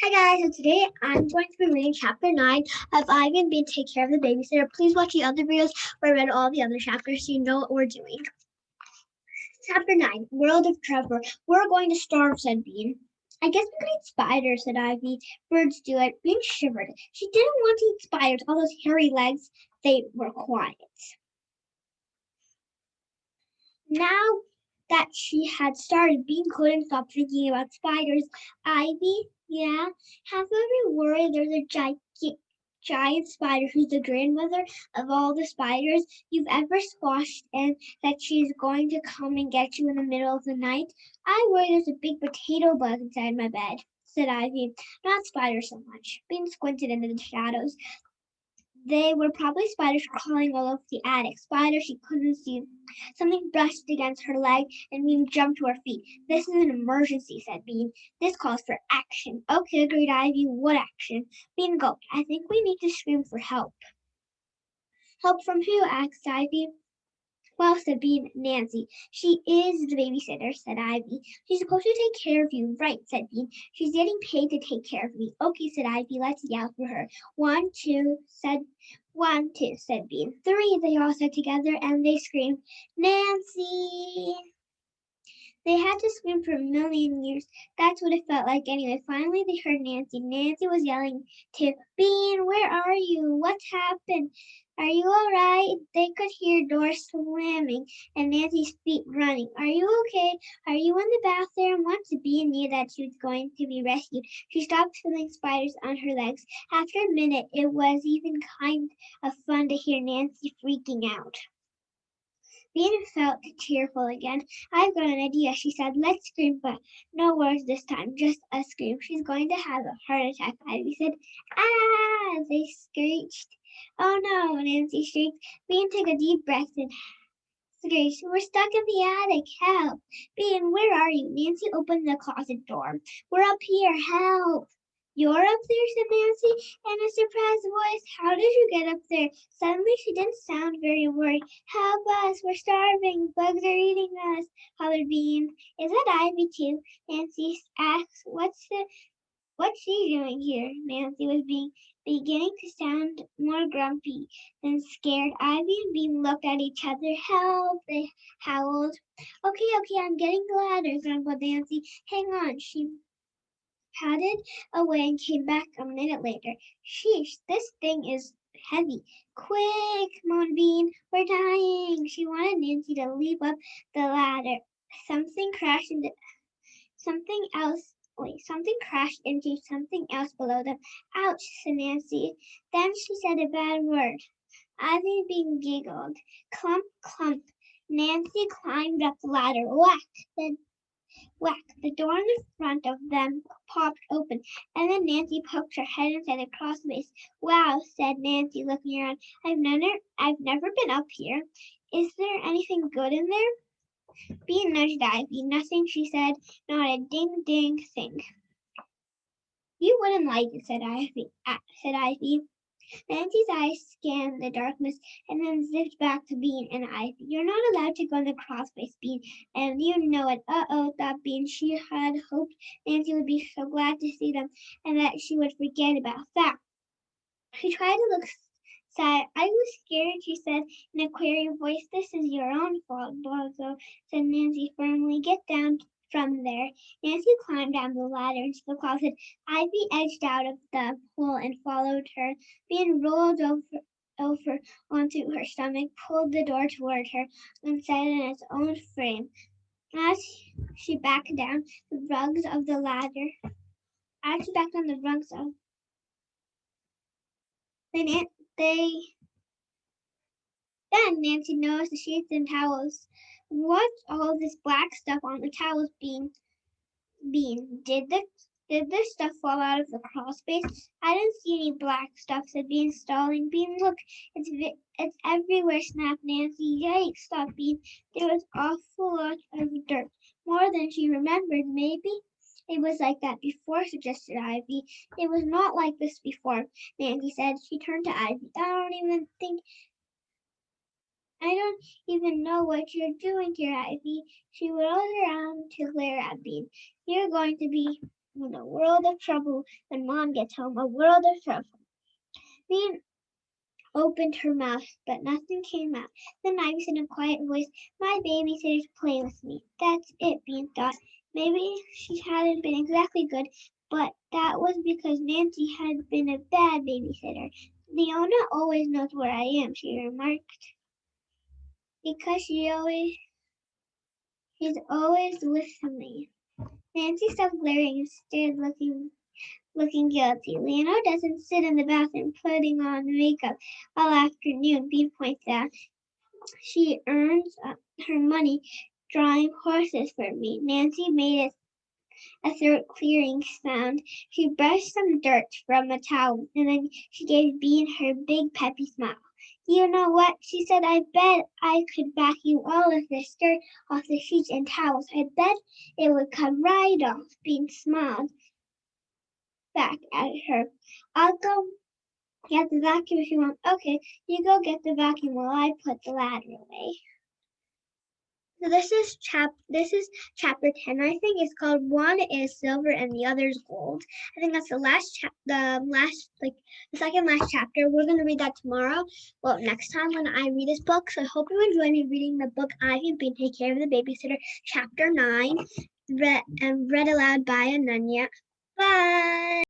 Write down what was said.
Hi guys, so today I'm going to be reading chapter 9 of Ivy and Bean Take Care of the Babysitter. Please watch the other videos where I read all the other chapters so you know what we're doing. Chapter 9, World of Trevor. We're going to starve, said Bean. I guess we could eat spiders, said Ivy. Birds do it. Bean shivered. She didn't want to eat spiders, all those hairy legs. They were quiet. Now that she had started, Bean couldn't stop thinking about spiders. Ivy, yeah, have you ever worried there's a giant spider who's the grandmother of all the spiders you've ever squashed and that she's going to come and get you in the middle of the night? I worry there's a big potato bug inside my bed, said Ivy. Not spiders so much. Bean squinted into the shadows. They were probably spiders crawling all over the attic. Spiders she couldn't see. Something brushed against her leg, and Bean jumped to her feet. This is an emergency, said Bean. This calls for action. Okay, agreed Ivy. What action? Bean gulped. I think we need to scream for help. Help from who? Asked Ivy. Well, said Bean, Nancy. She is the babysitter, said Ivy. She's supposed to take care of you. Right, said Bean. She's getting paid to take care of me. Okay, said Ivy. Let's yell for her. 1, 2, said 1, 2, said Bean. 3, they all said together, and they screamed, Nancy! They had to scream for a million years. That's what it felt like anyway. Finally, they heard Nancy. Nancy was yelling to Bean, where are you? What's happened? Are you all right? They could hear doors slamming and Nancy's feet running. Are you okay? Are you in the bathroom? Once Bean knew that she was going to be rescued, she stopped feeling spiders on her legs. After a minute, it was even kind of fun to hear Nancy freaking out. Bean felt cheerful again. I've got an idea, she said. Let's scream, but no words this time, just a scream. She's going to have a heart attack, Ivy said. Ah! They screeched. Oh no, Nancy shrieked. Bean took a deep breath and screeched. We're stuck in the attic. Help! Bean, where are you? Nancy opened the closet door. We're up here. Help! You're up there, said Nancy in a surprised voice. How did you get up there? Suddenly she didn't sound very worried. Help us, we're starving. Bugs are eating us, hollered Bean. Is that Ivy too? Nancy asked. What's she doing here? Nancy was beginning to sound more grumpy than scared. Ivy and Bean looked at each other. Help, they howled. Okay, I'm getting the ladder, grumbled Nancy. Hang on, she padded away and came back a minute later. Sheesh, this thing is heavy. Quick, moaned Bean, we're dying. She wanted Nancy to leap up the ladder. Something crashed into something crashed into something else below them. Ouch, said Nancy. Then she said a bad word. Ivy Bean giggled. Clump, clump. Nancy climbed up the ladder. Whack! The Whack! The door in the front of them popped open, and then Nancy poked her head inside the crawl space. Wow, said Nancy, looking around. I've never been up here. Is there anything good in there? Bean nudged Ivy. Nothing, she said. Not a ding thing. You wouldn't like it, said Ivy. Nancy's eyes scanned the darkness and then zipped back to Bean and Ivy. You're not allowed to go in the crawlspace, Bean, and you know it. Uh-oh, thought Bean. She had hoped Nancy would be so glad to see them and that she would forget about that. She tried to look sad. I was scared, she said in a query voice. This is your own fault, Bozo, said Nancy firmly. Get down from there. Nancy climbed down the ladder into the closet. Ivy edged out of the hole and followed her. Bean rolled over onto her stomach, pulled the door toward her, and set it in its own frame. As she backed down the rungs of the ladder, as she backed down the rungs of they Then Nancy noticed the sheets and towels. What's all this black stuff on the towels, Bean? Did this stuff fall out of the crawl space? I didn't see any black stuff, said Bean, stalling. Bean, look, it's everywhere, snapped Nancy. Yikes, thought Bean. There was an awful lot of dirt, more than she remembered, maybe. It was like that before, suggested Ivy. It was not like this before, Nancy said. She turned to Ivy. I don't even know what you're doing here, Ivy. She whirled around to glare at Bean. You're going to be in a world of trouble. When Mom gets home, a world of trouble. Bean opened her mouth, but nothing came out. Then Ivy said in a quiet voice, "My babysitter's playing with me." That's it, Bean thought. Maybe she hadn't been exactly good, but that was because Nancy had been a bad babysitter. "Leona always knows where I am," she remarked, "because she's always with me." Nancy stopped glaring and stared, looking guilty. "Leona doesn't sit in the bathroom putting on makeup all afternoon," Bean pointed out. "She earns her money drawing horses for me." Nancy made a throat-clearing sound. She brushed some dirt from a towel, and then she gave Bean her big peppy smile. "You know what?" she said. "I bet I could vacuum all of this dirt off the sheets and towels. I bet it would come right off." Bean smiled back at her. "I'll go get the vacuum if you want." "Okay, you go get the vacuum while I put the ladder away." So this is chapter 10. I think it's called "One is Silver and the Other's Gold." I think that's the second last chapter. We're gonna read that tomorrow. Well, next time when I read this book. So I hope you enjoy me reading the book Ivy and Bean Take Care of the Babysitter, chapter 9, read aloud by Ananya. Bye.